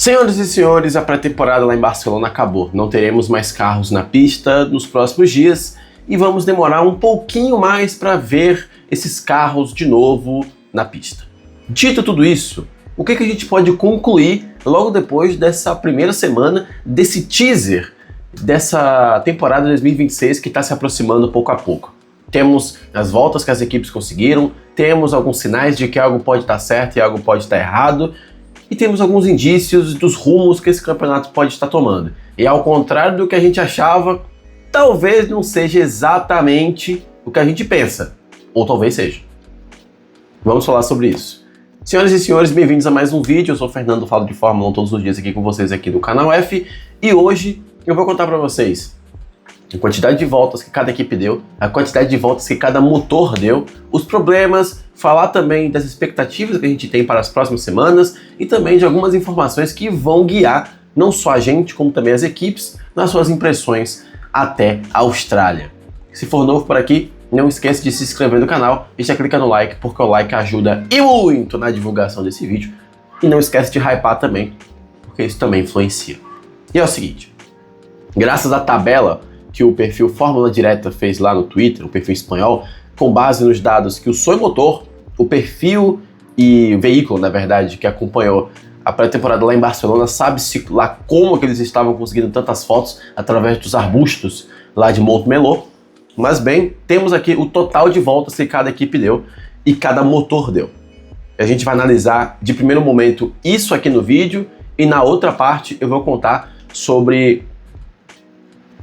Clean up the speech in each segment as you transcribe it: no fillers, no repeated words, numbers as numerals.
Senhoras e senhores, a pré-temporada lá em Barcelona acabou. Não teremos mais carros na pista nos próximos dias e vamos demorar um pouquinho mais para ver esses carros de novo na pista. Dito tudo isso, o que a gente pode concluir logo depois dessa primeira semana, desse teaser dessa temporada 2026 que está se aproximando pouco a pouco? Temos as voltas que as equipes conseguiram, temos alguns sinais de que algo pode estar certo e algo pode estar errado, e temos alguns indícios dos rumos que esse campeonato pode estar tomando. E ao contrário do que a gente achava, talvez não seja exatamente o que a gente pensa, ou talvez seja. Vamos falar sobre isso. Senhoras e senhores, bem-vindos a mais um vídeo. Eu sou o Fernando, falo de Fórmula 1 todos os dias aqui com vocês aqui no canal F, e hoje eu vou contar para vocês a quantidade de voltas que cada equipe deu, a quantidade de voltas que cada motor deu, os problemas, falar também das expectativas que a gente tem para as próximas semanas e também de algumas informações que vão guiar não só a gente, como também as equipes nas suas impressões até a Austrália. Se for novo por aqui, não esqueça de se inscrever no canal e já clica no like, porque o like ajuda e muito na divulgação desse vídeo. E não esquece de hypar também, porque isso também influencia. E é o seguinte, graças à tabela que o perfil Fórmula Direta fez lá no Twitter, o perfil espanhol, com base nos dados que o Soy Motor, o perfil e o veículo, na verdade, que acompanhou a pré-temporada lá em Barcelona, sabe-se lá como que eles estavam conseguindo tantas fotos através dos arbustos lá de Montmeló. Mas bem, temos aqui o total de voltas que cada equipe deu e cada motor deu. A gente vai analisar de primeiro momento isso aqui no vídeo e na outra parte eu vou contar sobre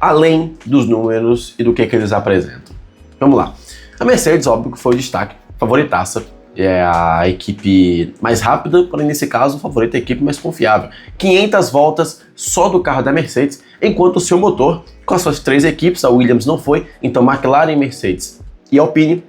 além dos números e do que eles apresentam. Vamos lá. A Mercedes, óbvio que foi o destaque, favoritaça, é a equipe mais rápida, porém nesse caso o favorito é a equipe mais confiável. 500 voltas só do carro da Mercedes, enquanto o seu motor, com as suas três equipes, a Williams não foi, então McLaren, Mercedes e Alpine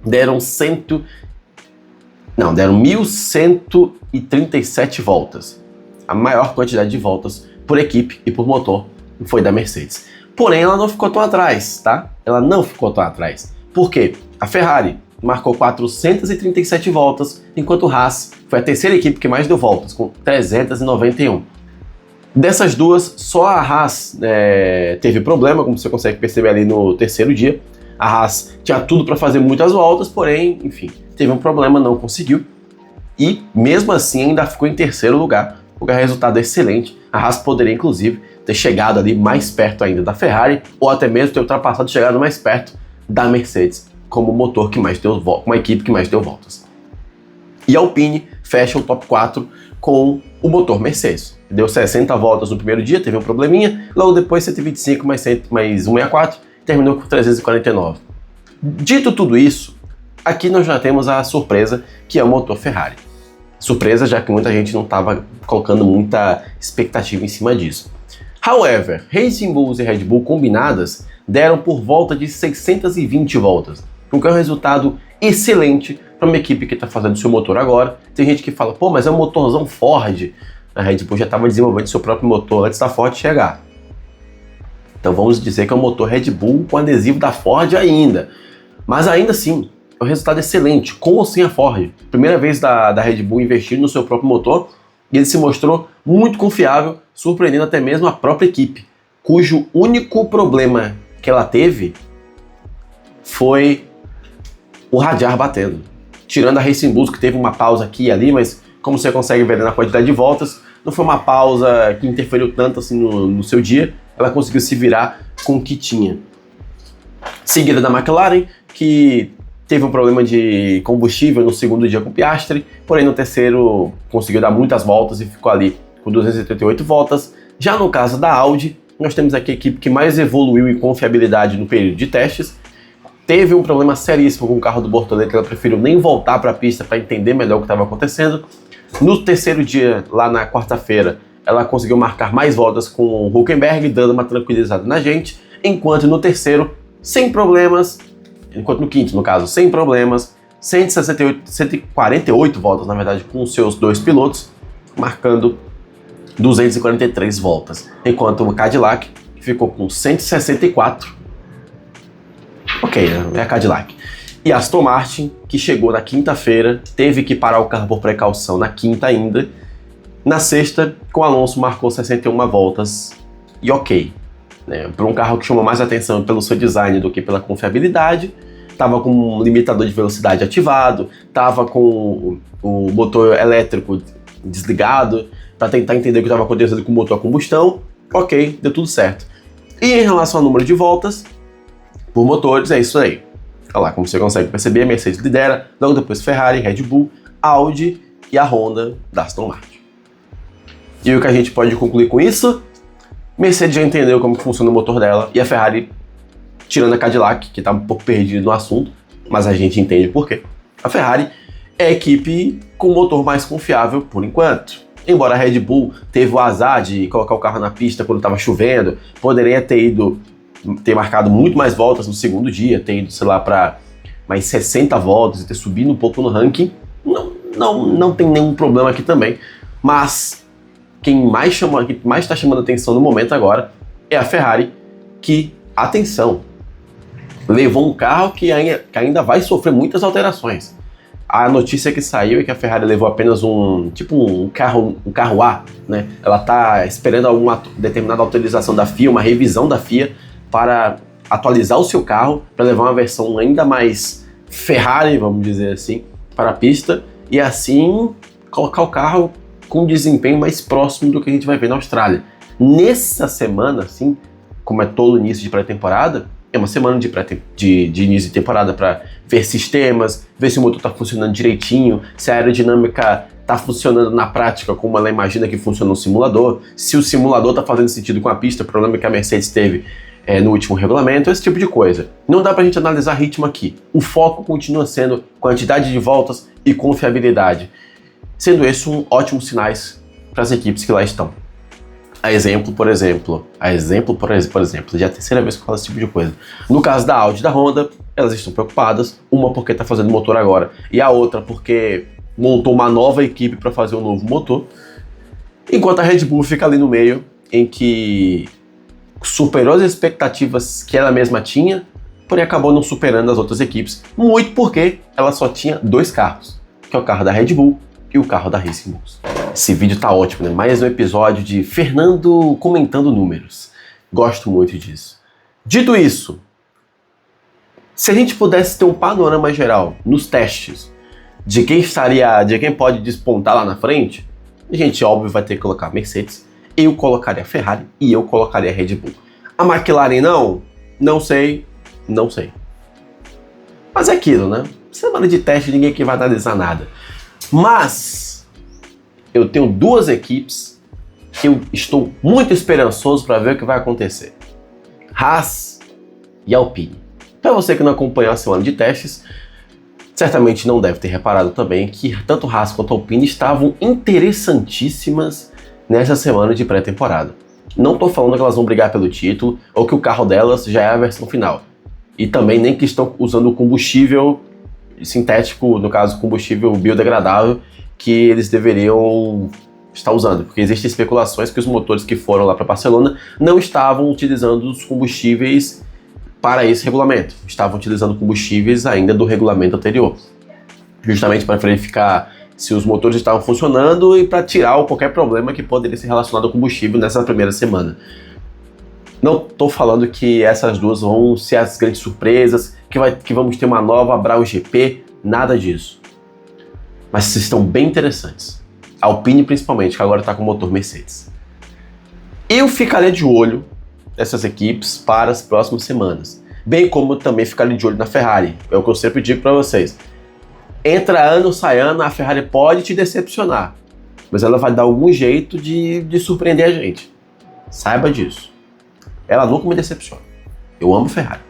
deram 1.137 voltas. A maior quantidade de voltas por equipe e por motor foi da Mercedes. Porém, ela não ficou tão atrás, tá? Ela não ficou tão atrás. Por quê? A Ferrari marcou 437 voltas, enquanto a Haas foi a terceira equipe que mais deu voltas, com 391. Dessas duas, só a Haas teve problema, como você consegue perceber ali no terceiro dia. A Haas tinha tudo para fazer muitas voltas, porém, enfim, teve um problema, não conseguiu. E, mesmo assim, ainda ficou em terceiro lugar, porque o resultado é excelente. A Haas poderia, inclusive, ter chegado ali mais perto ainda da Ferrari, ou até mesmo ter ultrapassado e chegado mais perto da Mercedes, como o motor que mais deu voltas, uma equipe que mais deu voltas. E a Alpine fecha o top 4 com o motor Mercedes. Deu 60 voltas no primeiro dia, teve um probleminha, logo depois 125 mais 164, terminou com 349. Dito tudo isso, aqui nós já temos a surpresa, que é o motor Ferrari. Surpresa, já que muita gente não estava colocando muita expectativa em cima disso. However, Racing Bulls e Red Bull combinadas deram por volta de 620 voltas, o que é um resultado excelente para uma equipe que está fazendo seu motor agora. Tem gente que fala, pô, mas é um motorzão Ford. A Red Bull já estava desenvolvendo seu próprio motor antes da Ford chegar. Então vamos dizer que é um motor Red Bull com adesivo da Ford ainda. Mas ainda assim, é um resultado excelente, com ou sem a Ford. Primeira vez da Red Bull investir no seu próprio motor, e ele se mostrou muito confiável, surpreendendo até mesmo a própria equipe, cujo único problema que ela teve foi o radiar batendo. Tirando a Racing Bulls, que teve uma pausa aqui e ali, mas como você consegue ver na quantidade de voltas, não foi uma pausa que interferiu tanto assim no seu dia, ela conseguiu se virar com o que tinha. Seguida da McLaren, que teve um problema de combustível no segundo dia com o Piastri, porém no terceiro conseguiu dar muitas voltas e ficou ali com 278 voltas. Já no caso da Audi, nós temos aqui a equipe que mais evoluiu em confiabilidade no período de testes. Teve um problema seríssimo com o carro do Bortoleto, ela preferiu nem voltar para a pista para entender melhor o que estava acontecendo. No terceiro dia, lá na quarta-feira, ela conseguiu marcar mais voltas com o Hülkenberg, dando uma tranquilizada na gente, enquanto no terceiro, sem problemas, enquanto no quinto, no caso, sem problemas, 148 voltas, na verdade, com os seus dois pilotos, marcando 243 voltas, enquanto o Cadillac ficou com 164. Ok, é a Cadillac. E Aston Martin, que chegou na quinta-feira, teve que parar o carro por precaução na quinta ainda, Na sexta, com o Alonso marcou 61 voltas e ok. Né? Para um carro que chama mais atenção pelo seu design do que pela confiabilidade, estava com um limitador de velocidade ativado, estava com o motor elétrico desligado, para tentar entender o que estava acontecendo com o motor a combustão, ok, deu tudo certo. E em relação ao número de voltas, por motores, é isso aí. Olha lá, como você consegue perceber, a Mercedes lidera, logo depois Ferrari, Red Bull, Audi e a Honda da Aston Martin. E o que a gente pode concluir com isso? Mercedes já entendeu como que funciona o motor dela, e a Ferrari, tirando a Cadillac, que está um pouco perdida no assunto, mas a gente entende por quê. A Ferrari é a equipe com o motor mais confiável por enquanto. Embora a Red Bull teve o azar de colocar o carro na pista quando estava chovendo, poderia ter marcado muito mais voltas no segundo dia, ter ido, sei lá, para mais 60 voltas e ter subido um pouco no ranking, não tem nenhum problema aqui também. Mas quem mais está chamando atenção no momento agora é a Ferrari, que, atenção, levou um carro que ainda vai sofrer muitas alterações. A notícia que saiu é que a Ferrari levou apenas um carro A, né? Ela está esperando alguma determinada autorização da FIA, uma revisão da FIA, para atualizar o seu carro, para levar uma versão ainda mais Ferrari, vamos dizer assim, para a pista, e assim colocar o carro com um desempenho mais próximo do que a gente vai ver na Austrália. Nessa semana, assim, como é todo início de pré-temporada, é uma semana de início de temporada para ver sistemas, ver se o motor está funcionando direitinho, se a aerodinâmica está funcionando na prática como ela imagina que funciona no simulador, se o simulador está fazendo sentido com a pista, o problema que a Mercedes teve no último regulamento, esse tipo de coisa. Não dá para a gente analisar ritmo aqui. O foco continua sendo quantidade de voltas e confiabilidade, sendo esses ótimos sinais para as equipes que lá estão. Já é a terceira vez que eu falo esse tipo de coisa. No caso da Audi e da Honda, elas estão preocupadas, uma porque está fazendo motor agora, e a outra porque montou uma nova equipe para fazer um novo motor, enquanto a Red Bull fica ali no meio, em que superou as expectativas que ela mesma tinha, porém acabou não superando as outras equipes, muito porque ela só tinha dois carros, que é o carro da Red Bull e o carro da Racing Bulls. Esse vídeo tá ótimo, né? Mais um episódio de Fernando comentando números. Gosto muito disso. Dito isso, se a gente pudesse ter um panorama geral nos testes de quem pode despontar lá na frente, a gente, óbvio, vai ter que colocar a Mercedes, eu colocaria a Ferrari e eu colocaria a Red Bull. A McLaren não sei. Mas é aquilo, né? Semana de teste, ninguém aqui vai analisar nada. Mas eu tenho duas equipes que eu estou muito esperançoso para ver o que vai acontecer. Haas e Alpine. Para você que não acompanhou a semana de testes, certamente não deve ter reparado também que tanto Haas quanto Alpine estavam interessantíssimas nessa semana de pré-temporada. Não estou falando que elas vão brigar pelo título ou que o carro delas já é a versão final. E também nem que estão usando combustível sintético, no caso combustível biodegradável, que eles deveriam estar usando, porque existem especulações que os motores que foram lá para Barcelona não estavam utilizando os combustíveis para esse regulamento, estavam utilizando combustíveis ainda do regulamento anterior, justamente para verificar se os motores estavam funcionando e para tirar qualquer problema que poderia ser relacionado ao combustível nessa primeira semana. Não estou falando que essas duas vão ser as grandes surpresas, que vamos ter uma nova Brown GP, nada disso. Mas estão bem interessantes. A Alpine principalmente, que agora está com o motor Mercedes. Eu ficaria de olho nessas equipes para as próximas semanas. Bem como eu também ficaria de olho na Ferrari. É o que eu sempre digo para vocês. Entra ano, sai ano, a Ferrari pode te decepcionar. Mas ela vai dar algum jeito de surpreender a gente. Saiba disso. Ela nunca me decepciona. Eu amo Ferrari.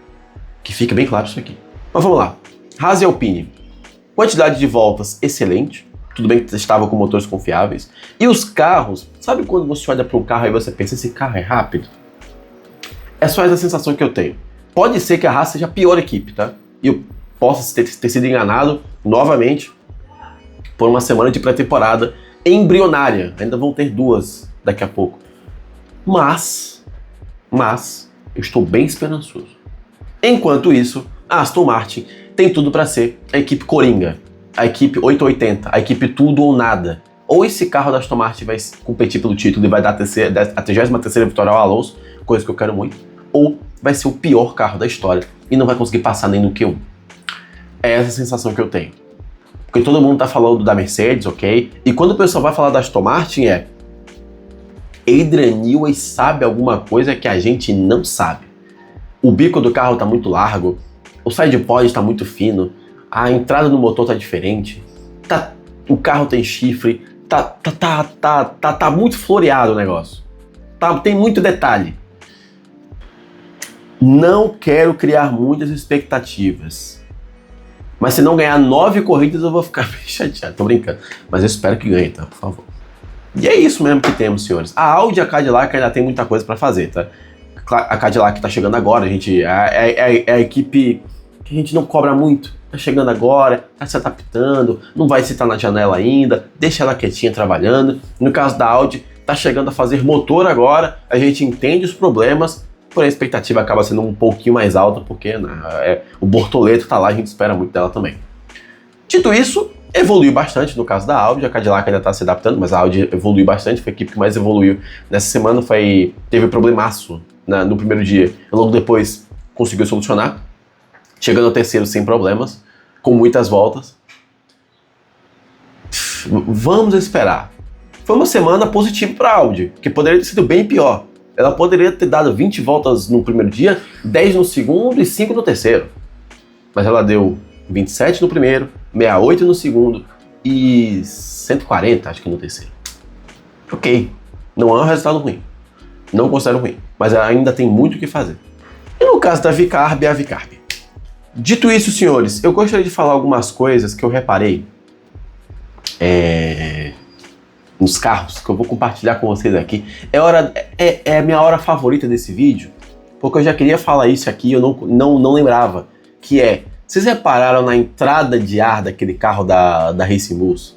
Que fique bem claro isso aqui. Mas vamos lá. Haas e Alpine. Quantidade de voltas excelente, tudo bem que estavam com motores confiáveis. E os carros, sabe quando você olha para um carro e você pensa, esse carro é rápido? É só essa sensação que eu tenho. Pode ser que a Haas seja a pior equipe, tá? E eu possa ter sido enganado, novamente, por uma semana de pré-temporada embrionária. Ainda vão ter duas daqui a pouco. Mas, eu estou bem esperançoso. Enquanto isso, a Aston Martin tem tudo para ser a equipe coringa, a equipe 880, a equipe tudo ou nada. ou esse carro da Aston Martin vai competir pelo título e vai dar a 33ª vitória ao Alonso, coisa que eu quero muito, ou vai ser o pior carro da história e não vai conseguir passar nem no Q1. É essa a sensação que eu tenho. Porque todo mundo tá falando da Mercedes, ok? E quando o pessoal vai falar da Aston Martin Adrian Newey sabe alguma coisa que a gente não sabe. O bico do carro tá muito largo, o sidepod tá muito fino, a entrada no motor tá diferente, o carro tem chifre, tá muito floreado o negócio. Tem muito detalhe. Não quero criar muitas expectativas. Mas se não ganhar 9 corridas eu vou ficar bem chateado. Tô brincando. Mas eu espero que ganhe, tá? Por favor. E é isso mesmo que temos, senhores. A Audi e a Cadillac ainda tem muita coisa pra fazer, tá? A Cadillac tá chegando agora, é a equipe que a gente não cobra muito. Tá chegando agora, tá se adaptando, não vai se estar na janela ainda, deixa ela quietinha trabalhando. No caso da Audi, tá chegando a fazer motor agora, a gente entende os problemas, porém a expectativa acaba sendo um pouquinho mais alta, porque o Bortoleto tá lá, a gente espera muito dela também. Dito isso, evoluiu bastante no caso da Audi, a Cadillac ainda tá se adaptando, mas a Audi evoluiu bastante, foi a equipe que mais evoluiu. Nessa semana teve problemaço no primeiro dia, e logo depois conseguiu solucionar, chegando ao terceiro sem problemas, com muitas voltas. Vamos esperar. Foi uma semana positiva para a Audi, que poderia ter sido bem pior. Ela poderia ter dado 20 voltas no primeiro dia, 10 no segundo e 5 no terceiro. Mas ela deu 27 no primeiro, 68 no segundo e 140, acho que no terceiro. Ok, não é um resultado ruim. Não considero ruim, mas ainda tem muito o que fazer. E no caso da Vicarb, é a Vicarb. Dito isso, senhores, eu gostaria de falar algumas coisas que eu reparei nos carros, que eu vou compartilhar com vocês aqui. É a minha hora favorita desse vídeo, porque eu já queria falar isso aqui e eu não lembrava, vocês repararam na entrada de ar daquele carro da Racing Bulls?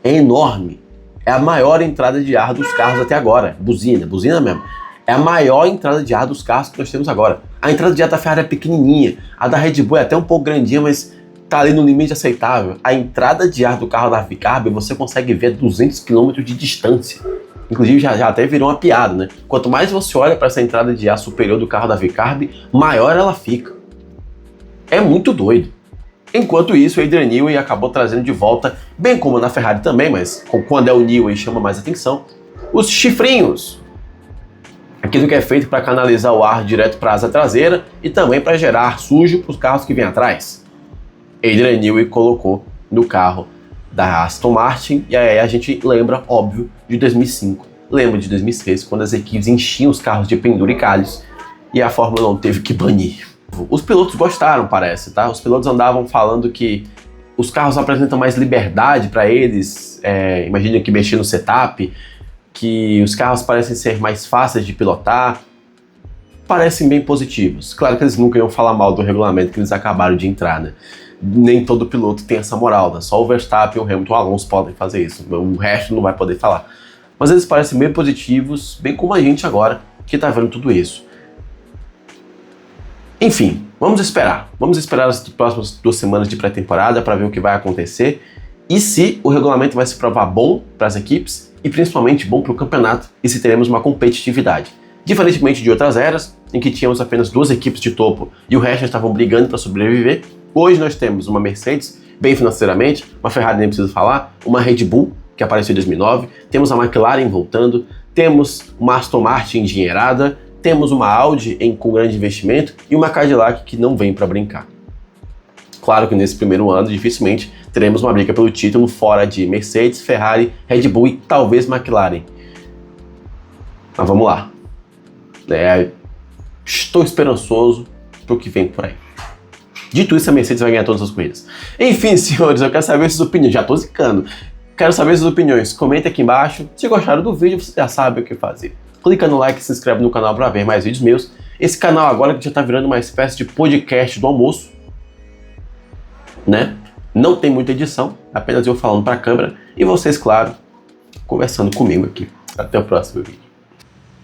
É enorme, é a maior entrada de ar dos carros até agora, buzina mesmo. É a maior entrada de ar dos carros que nós temos agora. A entrada de ar da Ferrari é pequenininha, a da Red Bull é até um pouco grandinha, mas tá ali no limite aceitável. A entrada de ar do carro da Vicarb você consegue ver a 200 km de distância. Inclusive já até virou uma piada, né? Quanto mais você olha para essa entrada de ar superior do carro da Vicarb, maior ela fica. É muito doido. Enquanto isso, o Adrian Newey acabou trazendo de volta, bem como na Ferrari também, mas quando é o Newey chama mais atenção, os chifrinhos. Aquilo que é feito para canalizar o ar direto para a asa traseira e também para gerar ar sujo para os carros que vêm atrás. Adrian Newey colocou no carro da Aston Martin e aí a gente lembra, óbvio, de 2005. Lembra de 2006, quando as equipes enchiam os carros de penduricalhos e a Fórmula 1 teve que banir. Os pilotos gostaram, parece, tá? Os pilotos andavam falando que os carros apresentam mais liberdade para eles, imagina que mexer no setup, que os carros parecem ser mais fáceis de pilotar, parecem bem positivos. Claro que eles nunca iam falar mal do regulamento que eles acabaram de entrar, né? Nem todo piloto tem essa moral, né? Só o Verstappen, o Hamilton, o Alonso podem fazer isso, o resto não vai poder falar. Mas eles parecem bem positivos, bem como a gente agora, que tá vendo tudo isso. Enfim, vamos esperar as próximas 2 semanas de pré-temporada para ver o que vai acontecer e se o regulamento vai se provar bom para as equipes e principalmente bom para o campeonato e se teremos uma competitividade. Diferentemente de outras eras, em que tínhamos apenas 2 equipes de topo e o resto estavam brigando para sobreviver, hoje nós temos uma Mercedes, bem financeiramente, uma Ferrari nem preciso falar, uma Red Bull, que apareceu em 2009, temos a McLaren voltando, temos uma Aston Martin endinheirada, temos uma Audi com grande investimento e uma Cadillac que não vem para brincar. Claro que nesse primeiro ano, dificilmente, teremos uma briga pelo título fora de Mercedes, Ferrari, Red Bull e talvez McLaren. Mas vamos lá. Estou esperançoso pro que vem por aí. Dito isso, a Mercedes vai ganhar todas as corridas. Enfim, senhores, eu quero saber suas opiniões. Já tô zicando. Quero saber suas opiniões. Comenta aqui embaixo. Se gostaram do vídeo, você já sabe o que fazer. Clica no like e se inscreve no canal para ver mais vídeos meus. Esse canal agora que já tá virando uma espécie de podcast do almoço, né? Não tem muita edição, apenas eu falando para a câmera e vocês, claro, conversando comigo aqui. Até o próximo vídeo.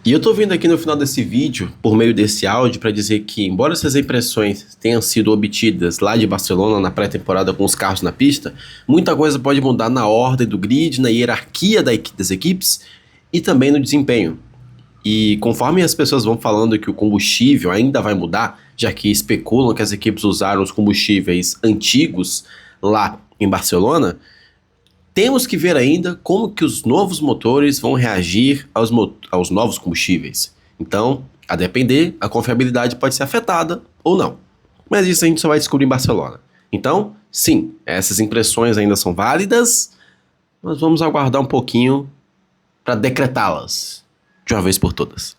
E eu tô vindo aqui no final desse vídeo, por meio desse áudio, para dizer que, embora essas impressões tenham sido obtidas lá de Barcelona na pré-temporada com os carros na pista, muita coisa pode mudar na ordem do grid, na hierarquia das equipes e também no desempenho. E conforme as pessoas vão falando que o combustível ainda vai mudar, já que especulam que as equipes usaram os combustíveis antigos lá em Barcelona, temos que ver ainda como que os novos motores vão reagir aos novos combustíveis. Então, a depender, a confiabilidade pode ser afetada ou não. Mas isso a gente só vai descobrir em Barcelona. Então, sim, essas impressões ainda são válidas, mas vamos aguardar um pouquinho para decretá-las de uma vez por todas.